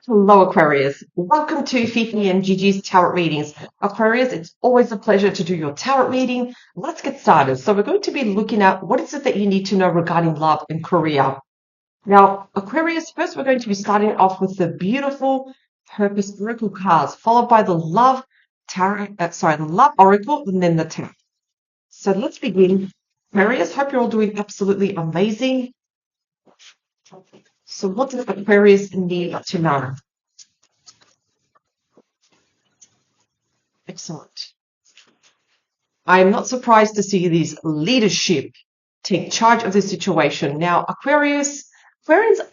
Hello, Aquarius. Welcome to Fifi and Gigi's Tarot Readings. Aquarius, it's always a pleasure to do your tarot reading. Let's get started. So we're going to be looking at what is it that you need to know regarding love and career. Now, Aquarius, first we're going to be starting off with the beautiful Purpose Oracle cards, followed by the Love Tarot, the Love Oracle, and then the Tarot. So let's begin. Aquarius, hope you're all doing absolutely amazing. So what does Aquarius need to know? Excellent. I am not surprised to see this leadership take charge of the situation. Now, Aquarians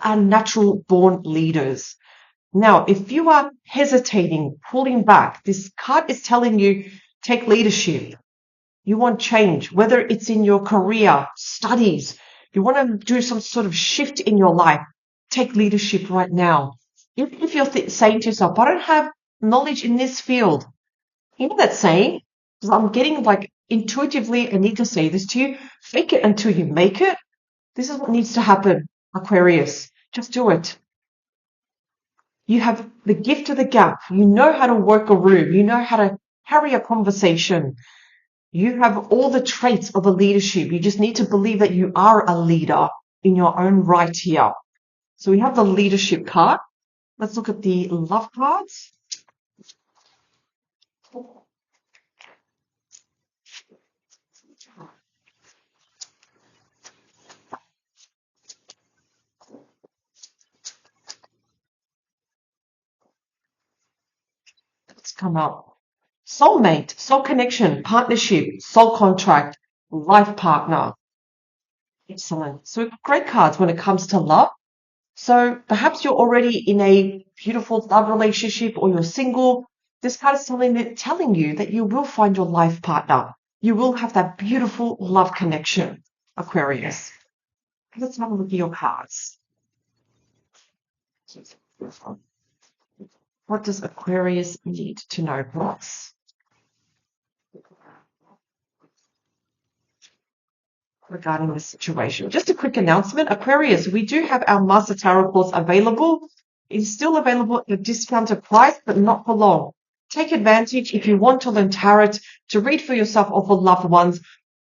are natural born leaders. Now, if you are hesitating, pulling back, this card is telling you take leadership. You want change, whether it's in your career, studies, you want to do some sort of shift in your life, take leadership right now. If you're saying to yourself, I don't have knowledge in this field, you know that saying? I'm getting like intuitively, I need to say this to you. Fake it until you make it. This is what needs to happen, Aquarius. Just do it. You have the gift of the gap. You know how to work a room. You know how to carry a conversation. You have all the traits of a leadership. You just need to believe that you are a leader in your own right here. So we have the leadership card. Let's look at the love cards. Let's come up. Soulmate, soul connection, partnership, soul contract, life partner. Excellent. So great cards when it comes to love. So perhaps you're already in a beautiful love relationship or you're single. This card is telling you that you will find your life partner. You will have that beautiful love connection, Aquarius. Let's have a look at your cards. What does Aquarius need to know, please? Regarding this situation. Just a quick announcement. Aquarius, we do have our Master Tarot course available. It's still available at a discounted price, but not for long. Take advantage if you want to learn tarot, to read for yourself or for loved ones.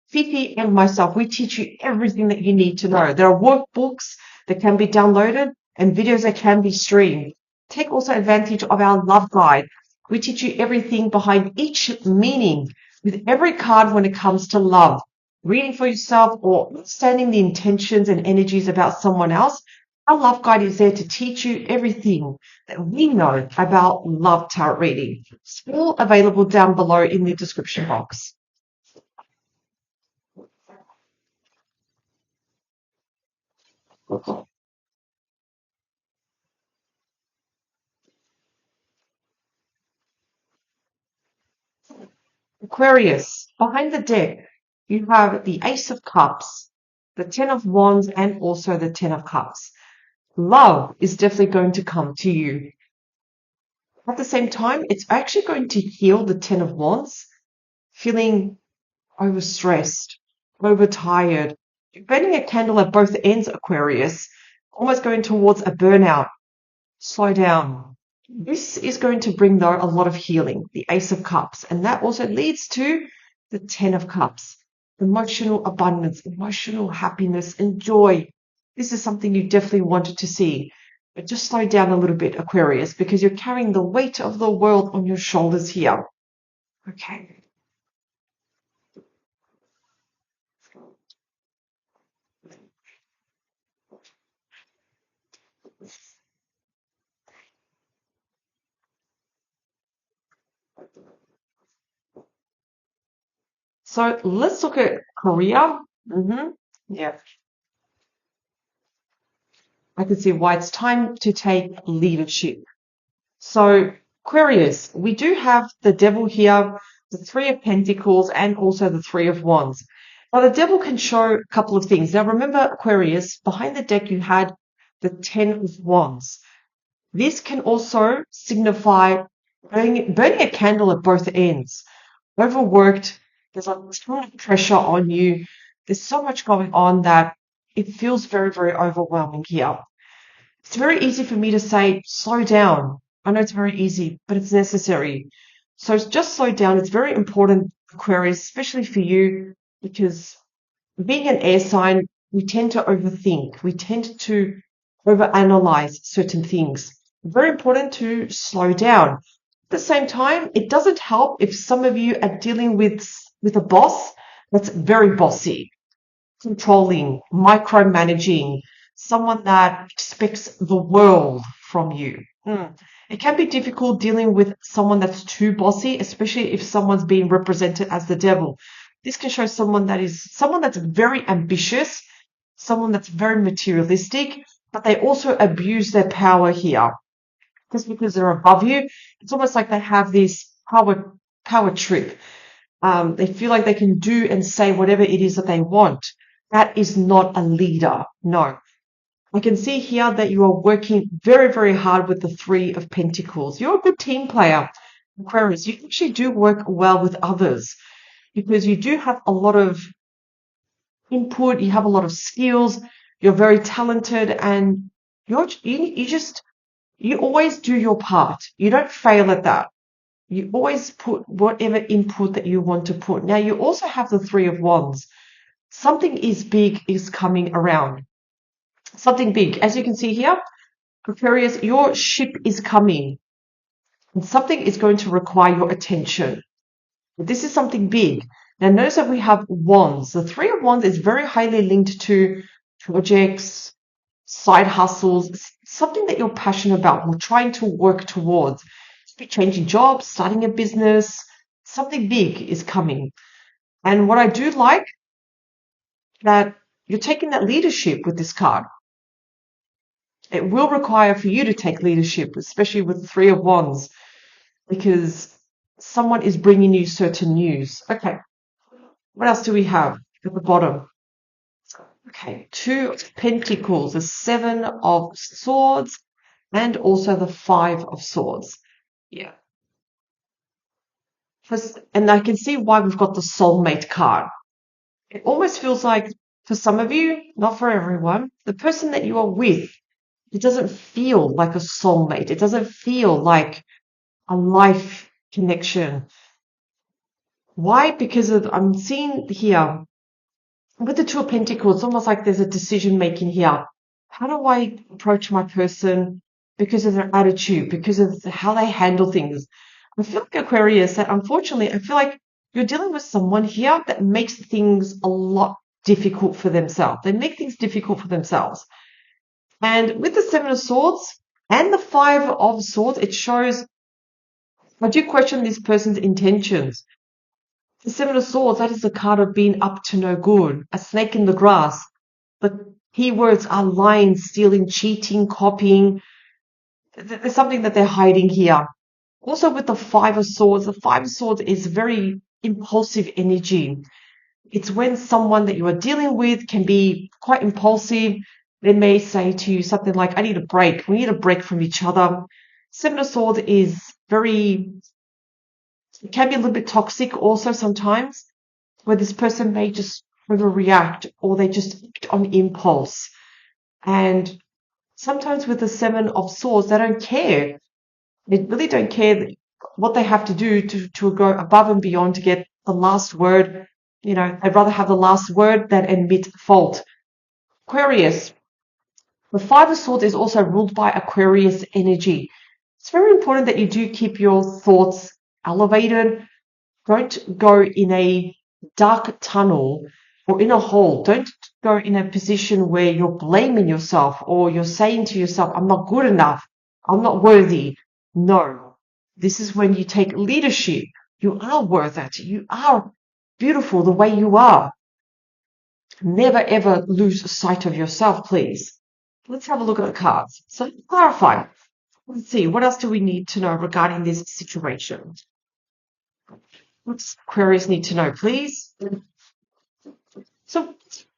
Fifi and myself, we teach you everything that you need to know. There are workbooks that can be downloaded and videos that can be streamed. Take also advantage of our love guide. We teach you everything behind each meaning with every card when it comes to love. Reading for yourself or understanding the intentions and energies about someone else, our love guide is there to teach you everything that we know about love tarot reading. It's all available down below in the description box. Aquarius, behind the deck, you have the Ace of Cups, the Ten of Wands, and also the Ten of Cups. Love is definitely going to come to you. At the same time, it's actually going to heal the Ten of Wands, feeling overstressed, overtired. You're burning a candle at both ends, Aquarius, almost going towards a burnout. Slow down. This is going to bring, though, a lot of healing, the Ace of Cups, and that also leads to the Ten of Cups, emotional abundance, emotional happiness, and joy. This is something you definitely wanted to see. But just slow down a little bit, Aquarius, because you're carrying the weight of the world on your shoulders here. Okay. So let's look at Korea. Yeah, I can see why it's time to take leadership. So Aquarius, we do have the devil here, the Three of Pentacles, and also the Three of Wands. Now the devil can show a couple of things. Now remember, Aquarius, behind the deck you had the Ten of Wands. This can also signify burning a candle at both ends. Overworked, there's a ton of pressure on you. There's so much going on that it feels very, very overwhelming here. It's very easy for me to say, slow down. I know it's very easy, but it's necessary. So just slow down. It's very important, Aquarius, especially for you, because being an air sign, we tend to overthink. We tend to overanalyze certain things. Very important to slow down. At the same time, it doesn't help if some of you are dealing with a boss that's very bossy, controlling, micromanaging, someone that expects the world from you. It can be difficult dealing with someone that's too bossy, especially if someone's being represented as the devil. This can show someone that's very ambitious, someone that's very materialistic, but they also abuse their power here. Just because they're above you, it's almost like they have this power trip. They feel like they can do and say whatever it is that they want. That is not a leader. No. I can see here that you are working very, very hard with the Three of Pentacles. You're a good team player, Aquarius. You actually do work well with others because you do have a lot of input. You have a lot of skills. You're very talented, and you always do your part. You don't fail at that. You always put whatever input that you want to put. Now, you also have the Three of Wands. Something big is coming around. Something big. As you can see here, Aquarius, your ship is coming. And something is going to require your attention. This is something big. Now, notice that we have Wands. The Three of Wands is very highly linked to projects, side hustles, something that you're passionate about or trying to work towards. Changing jobs, starting a business, something big is coming. And what I do like that you're taking that leadership with this card. It will require for you to take leadership, especially with the Three of Wands, because someone is bringing you certain news. Okay, what else do we have at the bottom? Okay, Two of Pentacles, the Seven of Swords, and also the Five of Swords. Yeah. And I can see why we've got the soulmate card. It almost feels like, for some of you, not for everyone, the person that you are with, it doesn't feel like a soulmate. It doesn't feel like a life connection. Why? Because I'm seeing here, with the Two of Pentacles, it's almost like there's a decision making here. How do I approach my person? Because of their attitude, because of how they handle things. I feel like, Aquarius, that unfortunately, I feel like you're dealing with someone here that makes things a lot difficult for themselves. They make things difficult for themselves. And with the Seven of Swords and the Five of Swords, it shows, I do question this person's intentions. The Seven of Swords, that is the card of being up to no good, a snake in the grass. The keywords are lying, stealing, cheating, copying. There's something that they're hiding here. Also with the Five of Swords, the Five of Swords is very impulsive energy. It's when someone that you are dealing with can be quite impulsive. They may say to you something like, I need a break. We need a break from each other. Seven of Swords is it can be a little bit toxic also sometimes, where this person may just overreact or they just act on impulse. And sometimes with the Seven of Swords, they don't care. They really don't care what they have to do to go above and beyond to get the last word. You know, they'd rather have the last word than admit fault. Aquarius, the Five of Swords is also ruled by Aquarius energy. It's very important that you do keep your thoughts elevated. Don't go in a dark tunnel or in a hole. Don't go in a position where you're blaming yourself or you're saying to yourself, I'm not good enough. I'm not worthy. No, this is when you take leadership. You are worth it. You are beautiful the way you are. Never ever lose sight of yourself, please. Let's have a look at the cards. So clarify. Let's see, what else do we need to know regarding this situation? What does Aquarius need to know, please? So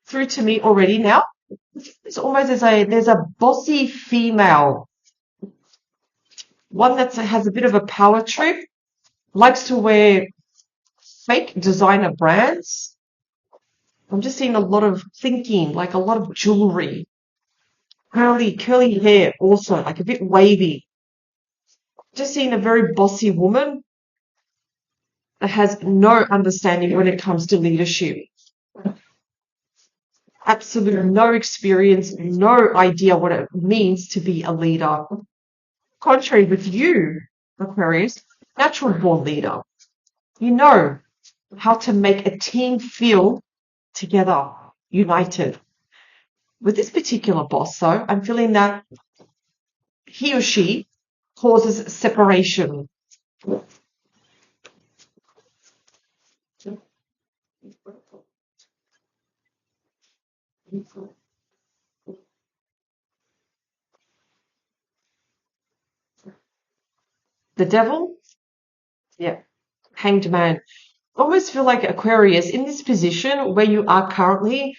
through to me already now. It's almost as there's a bossy female, one that has a bit of a power trip, likes to wear fake designer brands. I'm just seeing a lot of thinking, like a lot of jewelry. curly hair also, like a bit wavy. Just seeing a very bossy woman that has no understanding when it comes to leadership. Absolutely no experience, no idea what it means to be a leader. Contrary with you, Aquarius, natural born leader. You know how to make a team feel together, united. With this particular boss, though, I'm feeling that he or she causes separation. The devil, yeah, hanged man. Almost feel like Aquarius in this position where you are currently.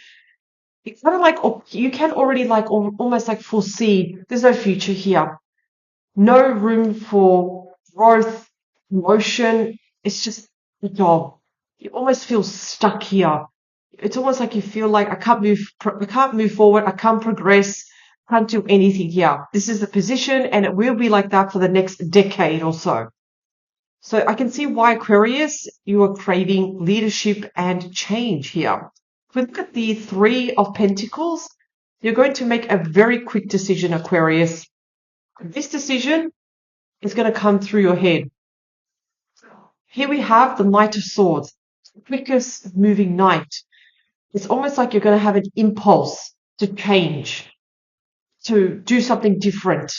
It's kind of like you can already like almost like foresee there's no future here, no room for growth, promotion. It's just a job. You almost feel stuck here. It's almost like you feel like I can't move forward, I can't progress, can't do anything here. This is the position, and it will be like that for the next decade or so. So I can see why Aquarius, you are craving leadership and change here. If we look at the Three of Pentacles, you're going to make a very quick decision, Aquarius. This decision is going to come through your head. Here we have the Knight of Swords, the quickest moving knight. It's almost like you're going to have an impulse to change, to do something different,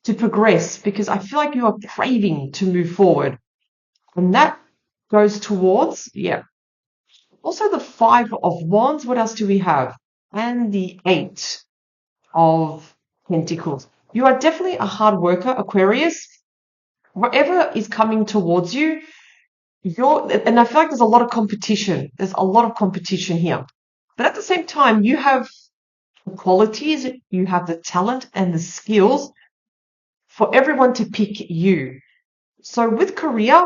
to progress, because I feel like you are craving to move forward. And that goes towards, yeah. Also the Five of Wands. What else do we have? And the Eight of Pentacles. You are definitely a hard worker, Aquarius. Whatever is coming towards you, and I feel like there's a lot of competition. There's a lot of competition here. But at the same time, you have the qualities, you have the talent and the skills for everyone to pick you. So with career,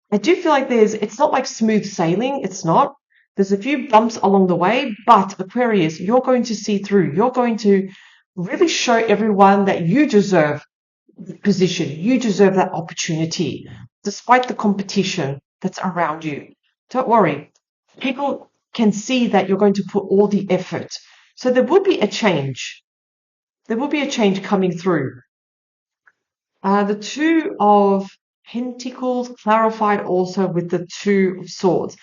I do feel like it's not like smooth sailing. It's not. There's a few bumps along the way, but Aquarius, you're going to see through. You're going to really show everyone that you deserve the position. You deserve that opportunity, despite the competition that's around you. Don't worry. People can see that you're going to put all the effort. So there will be a change. There will be a change coming through. The Two of Pentacles clarified also with the Two of Swords.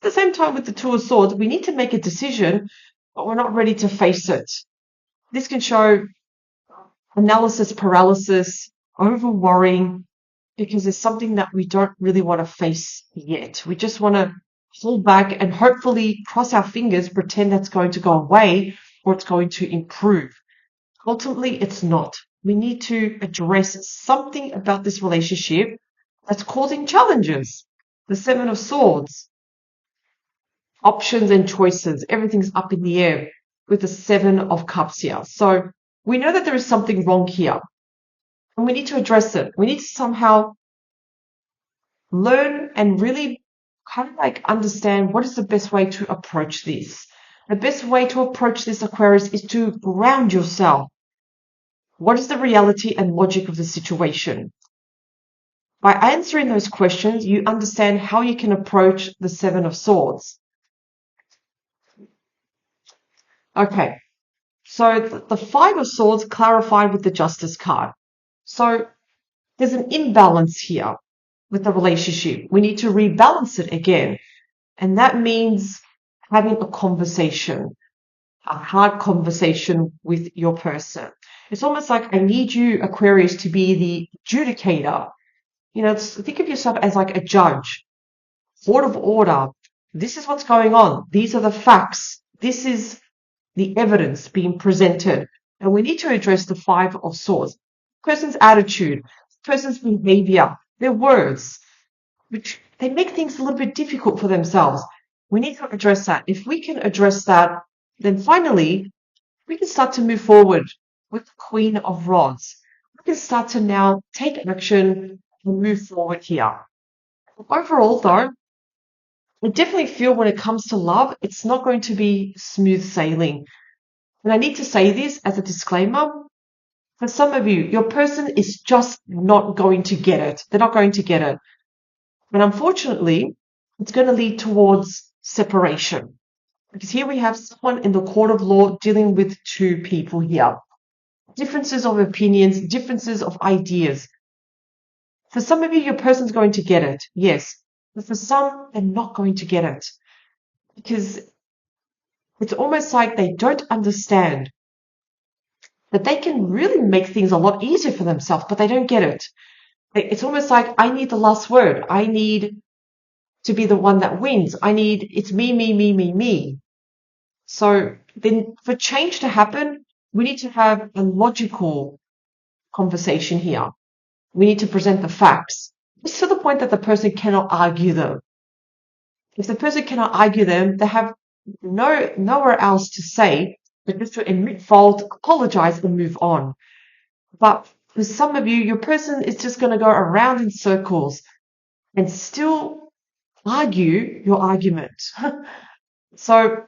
At the same time, with the Two of Swords, we need to make a decision, but we're not ready to face it. This can show analysis paralysis, over worrying, because there's something that we don't really want to face yet. We just want to hold back and hopefully cross our fingers, pretend that's going to go away or it's going to improve. Ultimately, it's not. We need to address something about this relationship that's causing challenges. The Seven of Swords, options and choices, everything's up in the air with the Seven of Cups here. So we know that there is something wrong here and we need to address it. We need to somehow learn and really kind of like understand what is the best way to approach this. The best way to approach this, Aquarius, is to ground yourself. What is the reality and logic of the situation? By answering those questions, you understand how you can approach the Seven of Swords. Okay, so the Five of Swords clarified with the Justice card. So there's an imbalance here with the relationship. We need to rebalance it again. And that means having a conversation, a hard conversation with your person. It's almost like I need you, Aquarius, to be the adjudicator. You know, think of yourself as like a judge, court of order. This is what's going on. These are the facts. This is the evidence being presented. And we need to address the Five of Swords. Person's attitude, person's behavior, their words, which they make things a little bit difficult for themselves. We need to address that. If we can address that, then finally we can start to move forward with the Queen of Rods. We can start to now take action and move forward here. Overall, though, I definitely feel when it comes to love, it's not going to be smooth sailing. And I need to say this as a disclaimer. For some of you, your person is just not going to get it. They're not going to get it. And unfortunately, it's going to lead towards separation. Because here we have someone in the court of law dealing with two people here. Differences of opinions, differences of ideas. For some of you, your person's going to get it, yes. But for some, they're not going to get it. Because it's almost like they don't understand that they can really make things a lot easier for themselves, but they don't get it. It's almost like, I need the last word. I need to be the one that wins. It's me, me, me, me, me. So then for change to happen, we need to have a logical conversation here. We need to present the facts, just to the point that the person cannot argue them. If the person cannot argue them, they have nowhere else to say but just to admit fault, apologize, and move on. But for some of you, your person is just going to go around in circles and still argue your argument. So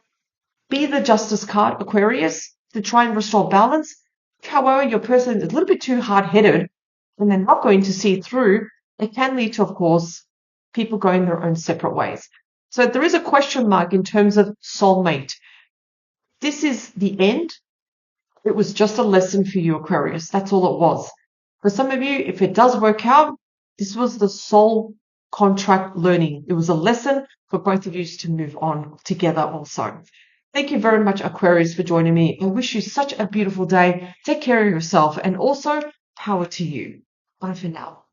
be the justice card, Aquarius, to try and restore balance. However, your person is a little bit too hard-headed and they're not going to see through, it can lead to, of course, people going their own separate ways. So there is a question mark in terms of soulmate. This is the end. It was just a lesson for you, Aquarius. That's all it was. For some of you, if it does work out, this was the soul contract learning. It was a lesson for both of you to move on together also. Thank you very much, Aquarius, for joining me. I wish you such a beautiful day. Take care of yourself and also power to you. Bye for now.